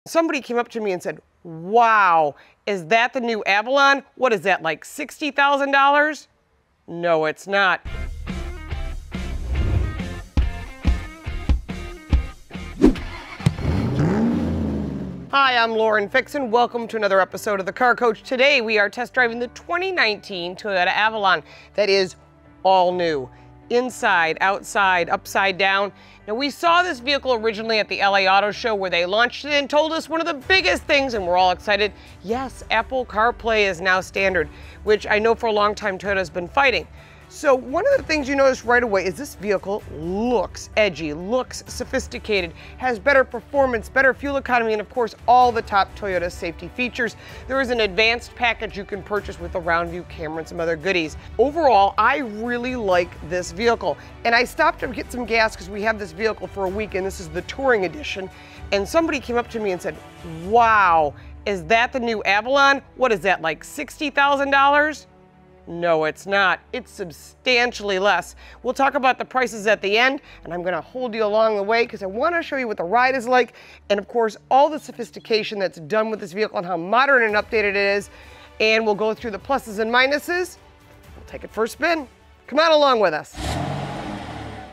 Somebody came up to me and said, wow, is that the new Avalon? What is that, like $60,000? No, it's not. Hi, I'm Lauren Fixon. Welcome to another episode of The Car Coach. Today we are test driving the 2019 Toyota Avalon that is all new. Inside, outside, upside down. Now, we saw this vehicle originally at the LA Auto Show where they launched it and told us one of the biggest things, and we're all excited. Yes, Apple CarPlay is now standard, which I know for a long time Toyota's been fighting. So one of the things you notice right away is this vehicle looks edgy, looks sophisticated, has better performance, better fuel economy, and of course all the top Toyota safety features. There is an advanced package you can purchase with a round view camera and some other goodies. Overall, I really like this vehicle. And I stopped to get some gas because we have this vehicle for a week and this is the touring edition. And somebody came up to me and said, wow, is that the new Avalon? What is that, like $60,000? No, it's not. It's substantially less. We'll talk about the prices at the end, and I'm going to hold you along the way because I want to show you what the ride is like, and of course, all the sophistication that's done with this vehicle and how modern and updated it is. And we'll go through the pluses and minuses. We'll take it for a spin. Come on along with us.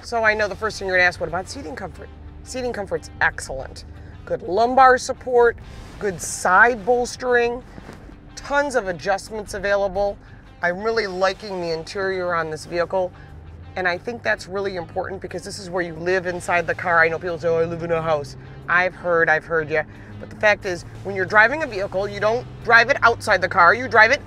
So I know the first thing you're going to ask, what about seating comfort? Seating comfort's excellent. Good lumbar support, good side bolstering, tons of adjustments available. I'm really liking the interior on this vehicle, and I think that's really important because this is where you live inside the car. I know people say, oh, I live in a house. I've heard you. But the fact is, when you're driving a vehicle, you don't drive it outside the car, you drive it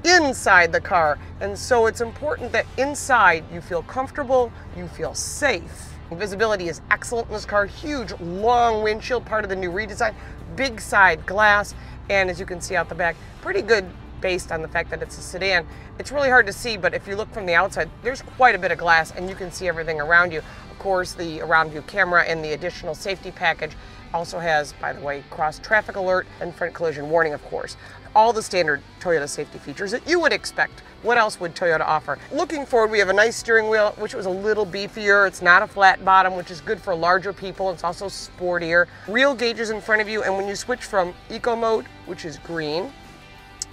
inside the car. And so it's important that inside you feel comfortable, you feel safe. Visibility is excellent in this car. Huge, long windshield, part of the new redesign. Big side glass, and as you can see out the back, pretty good based on the fact that it's a sedan. It's really hard to see, but if you look from the outside, there's quite a bit of glass and you can see everything around you. Of course, the around view camera and the additional safety package also has, by the way, cross traffic alert and front collision warning, of course. All the standard Toyota safety features that you would expect. What else would Toyota offer? Looking forward, we have a nice steering wheel, which was a little beefier. It's not a flat bottom, which is good for larger people. It's also sportier. Real gauges in front of you, and when you switch from Eco mode, which is green,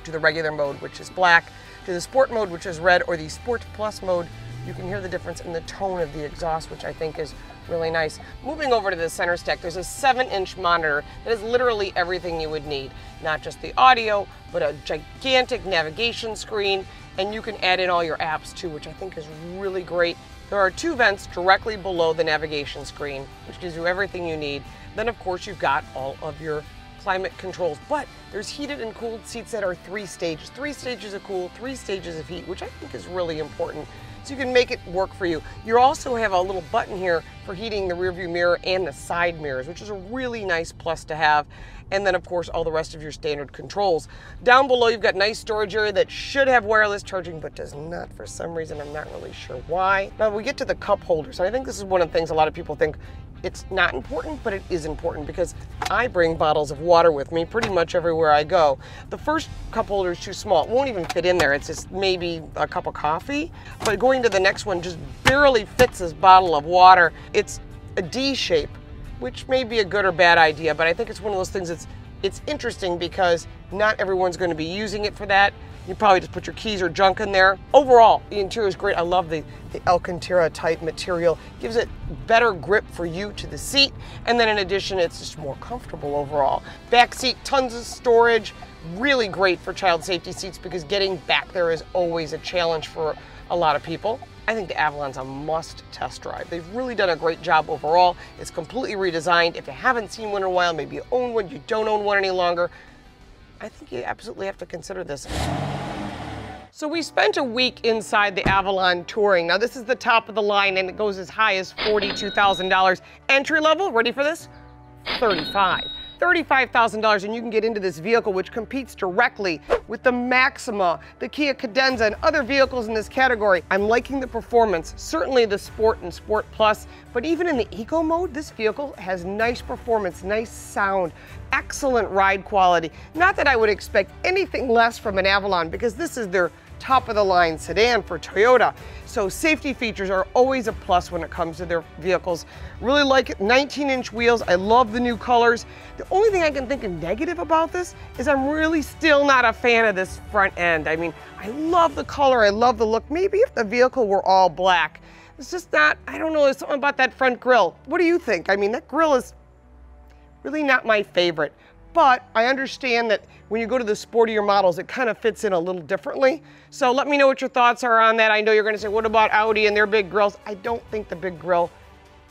to the regular mode, which is black, to the sport mode, which is red, or the sport plus mode, you can hear the difference in the tone of the exhaust, which I think is really nice. Moving over to the center stack, there's a 7-inch monitor that is literally everything you would need. Not just the audio, but a gigantic navigation screen, and you can add in all your apps too, which I think is really great. There are 2 vents directly below the navigation screen, which gives you everything you need. Then of course you've got all of your climate controls, but there's heated and cooled seats that are 3 stages. 3 stages of cool, 3 stages of heat, which I think is really important. So you can make it work for you. You also have a little button here for heating the rear view mirror and the side mirrors, which is a really nice plus to have. And then of course all the rest of your standard controls. Down below you've got nice storage area that should have wireless charging but does not for some reason. I'm not really sure why. Now we get to the cup holders, and I think this is one of the things a lot of people think it's not important, but it is important because I bring bottles of water with me pretty much everywhere I go. The first cup holder is too small. It won't even fit in there. It's just maybe a cup of coffee. But going to the next one just barely fits this bottle of water. It's a D shape, which may be a good or bad idea, but I think it's one of those things it's interesting because not everyone's going to be using it for that. You probably just put your keys or junk in there. Overall, the interior is great. I love the Alcantara type material. Gives it better grip for you to the seat. And then in addition, it's just more comfortable overall. Back seat, tons of storage. Really great for child safety seats because getting back there is always a challenge for a lot of people. I think the Avalon's a must test drive. They've really done a great job overall. It's completely redesigned. If you haven't seen one in a while, maybe you own one, you don't own one any longer, I think you absolutely have to consider this. So we spent a week inside the Avalon touring. Now this is the top of the line and it goes as high as $42,000. Entry level, ready for this? $35,000 and you can get into this vehicle which competes directly with the Maxima, the Kia Cadenza, and other vehicles in this category. I'm liking the performance, certainly the Sport and Sport Plus, but even in the Eco mode, this vehicle has nice performance, nice sound, excellent ride quality. Not that I would expect anything less from an Avalon because this is their top of the line sedan for Toyota. So safety features are always a plus when it comes to their vehicles. Really like it, 19-inch wheels. I love the new colors. The only thing I can think of negative about this is I'm really still not a fan of this front end. I mean, I love the color, I love the look. Maybe if the vehicle were all black. It's just not, I don't know, there's something about that front grille. What do you think? I mean, that grille is really not my favorite. But I understand that when you go to the sportier models, it kind of fits in a little differently. So let me know what your thoughts are on that. I know you're going to say, what about Audi and their big grills? I don't think the big grill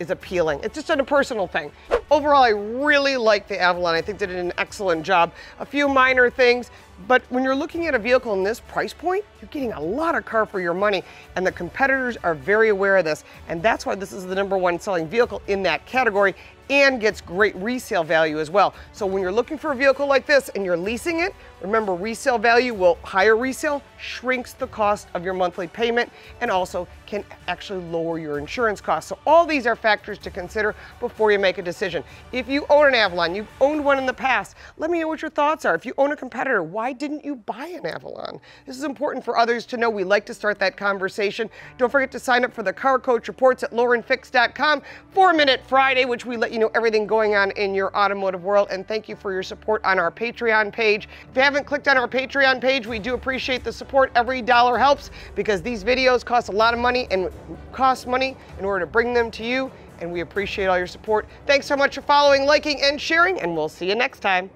is appealing. It's just a personal thing. Overall, I really like the Avalon. I think they did an excellent job. A few minor things, but when you're looking at a vehicle in this price point, you're getting a lot of car for your money, and the competitors are very aware of this, and that's why this is the #1 selling vehicle in that category and gets great resale value as well. So when you're looking for a vehicle like this and you're leasing it, remember resale value will, higher resale shrinks the cost of your monthly payment and also can actually lower your insurance costs. So all these are factors to consider before you make a decision. If you own an Avalon, you've owned one in the past, let me know what your thoughts are. If you own a competitor, why didn't you buy an Avalon? This is important for others to know. We like to start that conversation. Don't forget to sign up for the Car Coach Reports at laurenfix.com. 4-Minute Friday, which we let you know everything going on in your automotive world. And thank you for your support on our Patreon page. If you haven't clicked on our Patreon page, we do appreciate the support. Every dollar helps because these videos cost a lot of money and cost money in order to bring them to you. And we appreciate all your support. Thanks so much for following, liking, and sharing, and we'll see you next time.